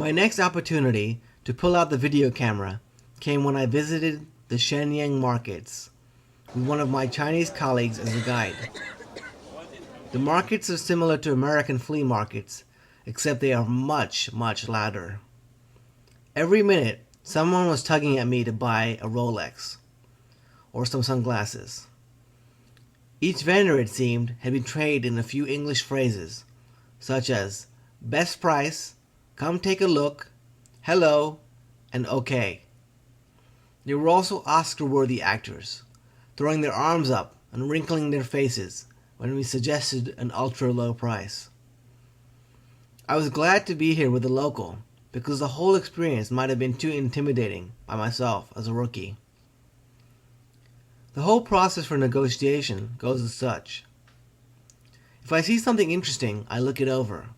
My next opportunity to pull out the video camera came when I visited the Shenyeng markets with one of my Chinese colleagues as a guide. The markets are similar to American flea markets, except they are much, much louder. Every minute, someone was tugging at me to buy a Rolex or some sunglasses. Each vendor, it seemed, had been trained in a few English phrases, such as best price, come take a look, hello, and okay. They were also Oscar-worthy actors, throwing their arms up and wrinkling their faces when we suggested an ultra-low price. I was glad to be here with a local, because the whole experience might have been too intimidating by myself as a rookie. The whole process for negotiation goes as such. If I see something interesting, I look it over.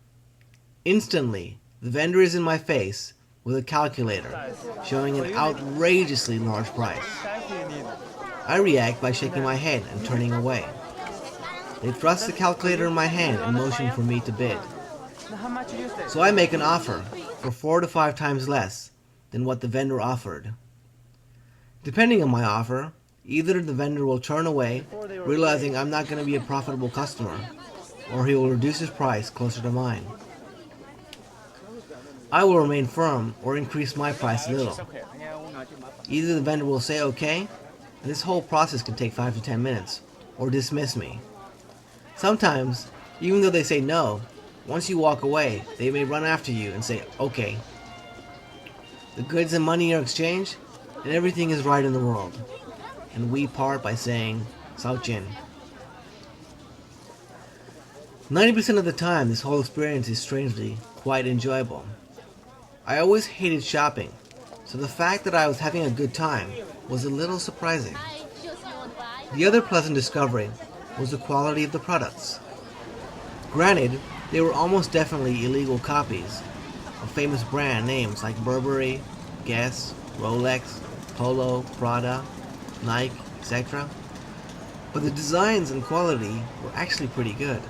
Instantly, the vendor is in my face with a calculator showing an outrageously large price. I react by shaking my head and turning away. They thrust the calculator in my hand and motion for me to bid. So I make an offer for 4 to 5 times less than what the vendor offered. Depending on my offer, either the vendor will turn away, realizing I'm not going to be a profitable customer, or he will reduce his price closer to mine. I will remain firm or increase my price a little. Either the vendor will say okay, and this whole process can take 5 to 10 minutes, or dismiss me. Sometimes, even though they say no, once you walk away, they may run after you and say okay. The goods and money are exchanged, and everything is right in the world. And we part by saying, Sao Chin. 90% of the time, this whole experience is strangely quite enjoyable. I always hated shopping, so the fact that I was having a good time was a little surprising. The other pleasant discovery was the quality of the products. Granted, they were almost definitely illegal copies of famous brand names like Burberry, Guess, Rolex, Polo, Prada, Nike, etc. But the designs and quality were actually pretty good.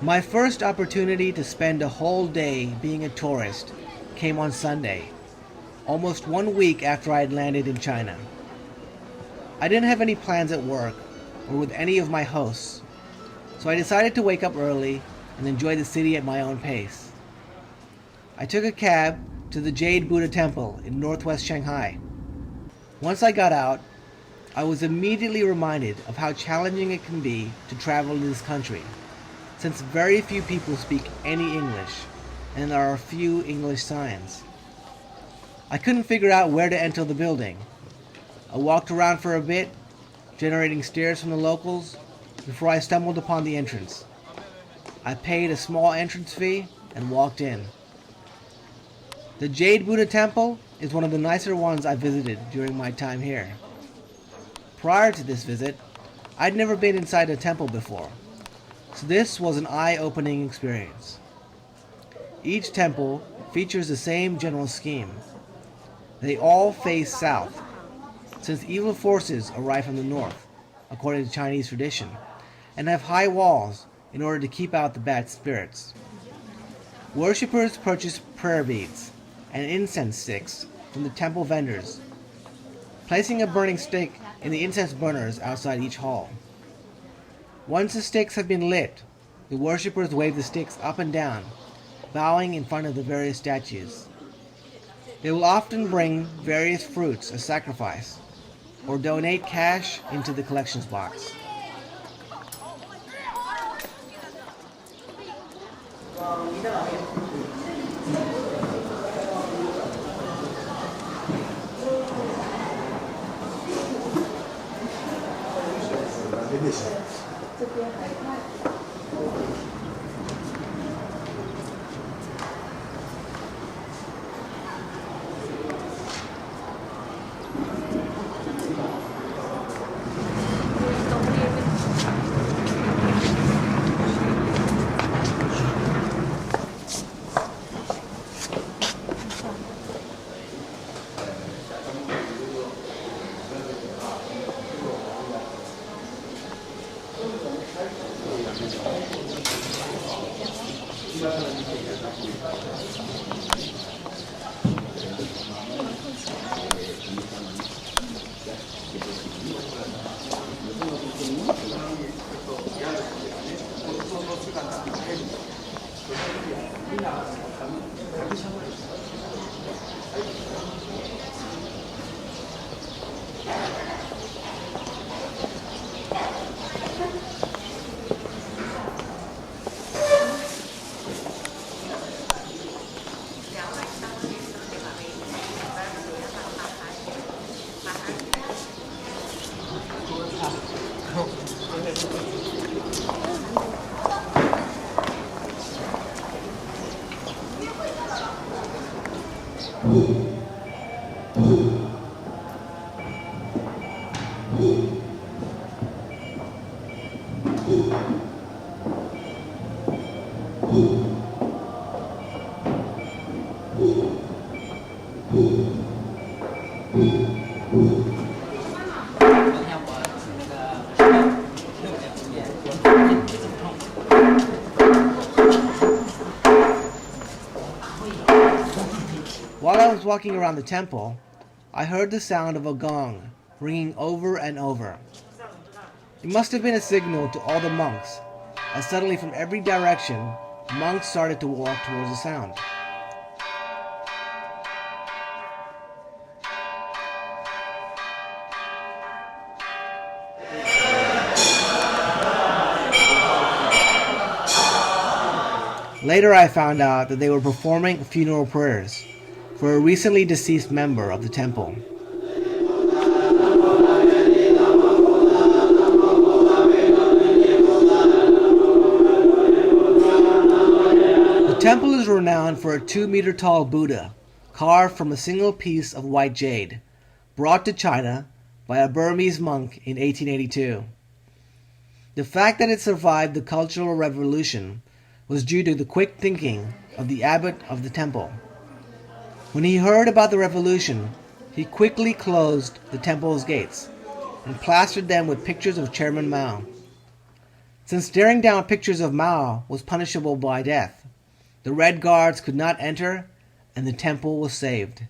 My first opportunity to spend a whole day being a tourist came on Sunday, almost 1 week after I had landed in China. I didn't have any plans at work or with any of my hosts, so I decided to wake up early and enjoy the city at my own pace. I took a cab to the Jade Bhudda temple in northwest Shanghai. Once I got out, I was immediately reminded of how challenging it can be to travel in this country, since very few people speak any English, and there are few English signs. I couldn't figure out where to enter the building. I walked around for a bit, generating stares from the locals, before I stumbled upon the entrance. I paid a small entrance fee and walked in. The Jade Bhudda temple is one of the nicer ones I visited during my time here. Prior to this visit, I'd never been inside a temple before, so this was an eye-opening experience. Each temple features the same general scheme. They all face south, since evil forces arrive from the north, according to Chinese tradition, and have high walls in order to keep out the bad spirits. Worshippers purchase prayer beads and incense sticks from the temple vendors, placing a burning stick in the incense burners outside each hall. Once the sticks have been lit, the worshippers wave the sticks up and down, bowing in front of the various statues. They will often bring various fruits as sacrifice, or donate cash into the collections box. While I was walking around the temple, I heard the sound of a gong ringing over and over. It must have been a signal to all the monks, as suddenly from every direction, monks started to walk towards the sound. Later I found out that they were performing funeral prayers for a recently deceased member of the temple. The temple is renowned for a 2-meter tall Buddha carved from a single piece of white jade, brought to China by a Burmese monk in 1882. The fact that it survived the Cultural Revolution was due to the quick thinking of the abbot of the temple. When he heard about the revolution, he quickly closed the temple's gates and plastered them with pictures of Chairman Mao. Since staring down pictures of Mao was punishable by death, the Red Guards could not enter and the temple was saved.